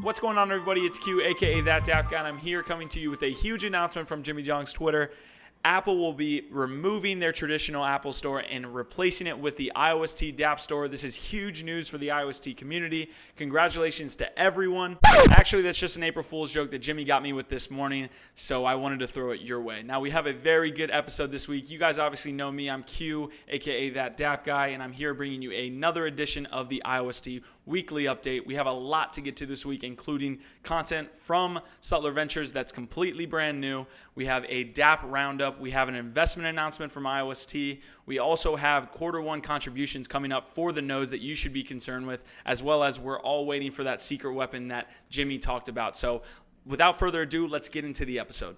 What's going on, everybody? It's Q, aka That Dap Guy, and I'm here coming to you with a huge announcement from Jimmy Jong's Twitter. Apple will be removing their traditional Apple Store and replacing it with the IOST dApp Store. This is huge news for the IOST community. Congratulations to everyone. Actually, that's just an April Fool's joke that Jimmy got me with this morning, so I wanted to throw it your way. Now, we have a very good episode this week. You guys obviously know me. I'm Q, aka That Dap Guy, and I'm here bringing you another edition of the IOST weekly update. We have a lot to get to this week, including content from Sutler Ventures that's completely brand new. We have a dApp roundup. We have an investment announcement from IOST. We also have Q1 contributions coming up for the nodes that you should be concerned with, as well as we're all waiting for that secret weapon that Jimmy talked about. So without further ado, let's get into the episode.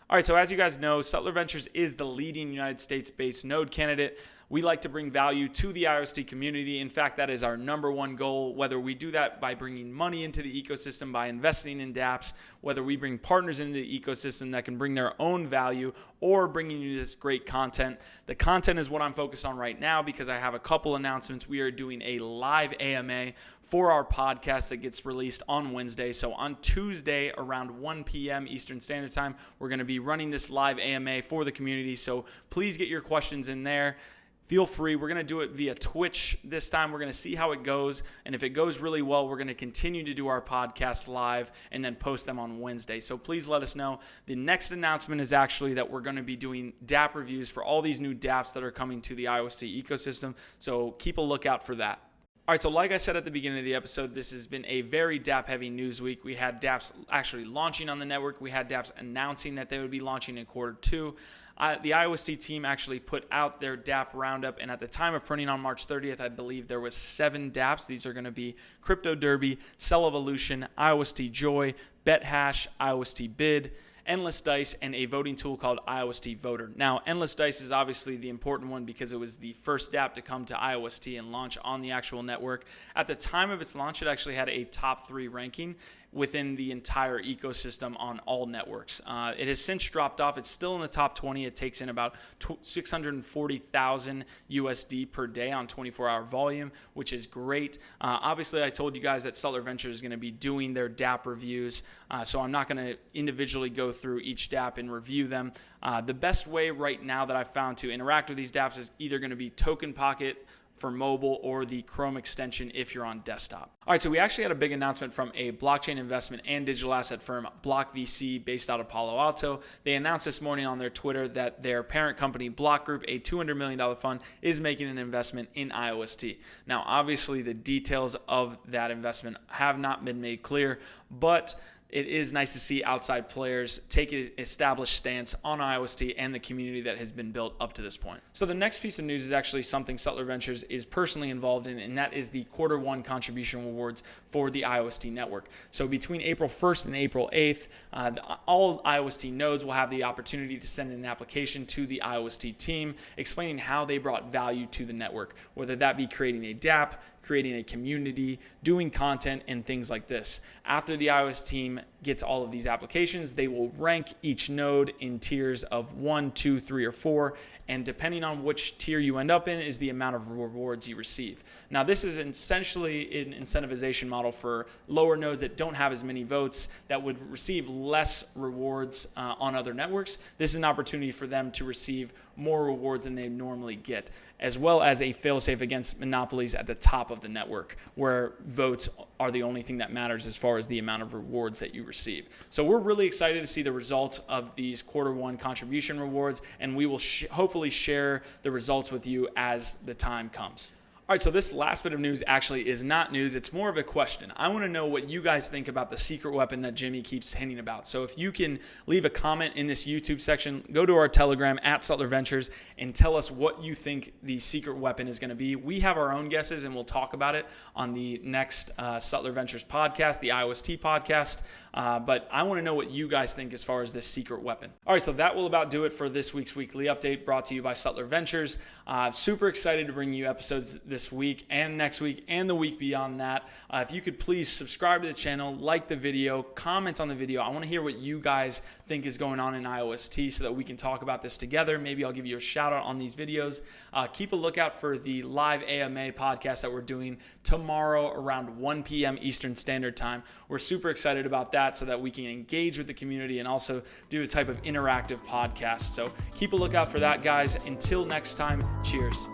All right, so as you guys know, Sutler Ventures is the leading United States-based node candidate. We like to bring value to the IOST community. In fact, that is our number one goal, whether we do that by bringing money into the ecosystem, by investing in dApps, whether we bring partners into the ecosystem that can bring their own value, or bringing you this great content. The content is what I'm focused on right now because I have a couple announcements. We are doing a live AMA for our podcast that gets released on Wednesday. So on Tuesday around 1 p.m. Eastern Standard Time, we're going to be running this live AMA for the community. So please get your questions in there. Feel free. We're going to do it via Twitch this time. We're going to see how it goes. And if it goes really well, we're going to continue to do our podcast live and then post them on Wednesday. So please let us know. The next announcement is actually that we're going to be doing dApp reviews for all these new dApps that are coming to the IOST ecosystem. So keep a lookout for that. All right, so like I said at the beginning of the episode, this has been a very dApp-heavy news week. We had dApps actually launching on the network. We had dApps announcing that they would be launching in Q2. The IOST team actually put out their dApp roundup, and at the time of printing on March 30th, I believe there was 7 dApps. These are going to be Crypto Derby, Cell Evolution, IOST Joy, BetHash, IOST Bid, Endless Dice, and a voting tool called IOST Voter. Now, Endless Dice is obviously the important one because it was the first dApp to come to IOST and launch on the actual network. At the time of its launch, it actually had a top 3 ranking within the entire ecosystem on all networks. It has since dropped off. It's still in the top 20. It takes in about 640,000 USD per day on 24-hour volume, which is great. Obviously, I told you guys that Sutler Ventures is going to be doing their dApp reviews, so I'm not going to individually go through each dApp and review them. The best way right now that I've found to interact with these dApps is either going to be Token Pocket for mobile or the Chrome extension if you're on desktop. All right, so we actually had a big announcement from a blockchain investment and digital asset firm, Block VC, based out of Palo Alto. They announced this morning on their Twitter that their parent company, Block Group, a $200 million fund, is making an investment in IOST. Now, obviously, the details of that investment have not been made clear, but it is nice to see outside players take an established stance on IOST and the community that has been built up to this point. So the next piece of news is actually something Sutler Ventures is personally involved in, and that is the Q1 contribution rewards for the IOST network. So between April 1st and April 8th, all IOST nodes will have the opportunity to send an application to the IOST team explaining how they brought value to the network, whether that be creating a dApp, creating a community, doing content, and things like this. After the iOS team gets all of these applications, they will rank each node in tiers of 1, 2, 3, or 4, and depending on which tier you end up in is the amount of rewards you receive. Now, this is essentially an incentivization model for lower nodes that don't have as many votes, that would receive less rewards on other networks. This is an opportunity for them to receive more rewards than they normally get, as well as a failsafe against monopolies at the top of the network, where votes are the only thing that matters as far as the amount of rewards that you receive. So we're really excited to see the results of these Q1 contribution rewards, and we will hopefully share the results with you as the time comes. All right, so this last bit of news actually is not news. It's more of a question. I want to know what you guys think about the secret weapon that Jimmy keeps hinting about. So if you can leave a comment in this YouTube section, go to our Telegram at Sutler Ventures and tell us what you think the secret weapon is going to be. We have our own guesses, and we'll talk about it on the next Sutler Ventures podcast, the IOST podcast. But I want to know what you guys think as far as this secret weapon. All right, so that will about do it for this week's weekly update brought to you by Sutler Ventures. Super excited to bring you episodes this this week and next week and the week beyond that. If you could please subscribe to the channel, like the video, comment on the video. I want to hear what you guys think is going on in IOST so that we can talk about this together. Maybe I'll give you a shout out on these videos. Keep a lookout for the live AMA podcast that we're doing tomorrow around 1 p.m. Eastern Standard Time. We're super excited about that so that we can engage with the community and also do a type of interactive podcast. So keep a lookout for that, guys. Until next time, cheers.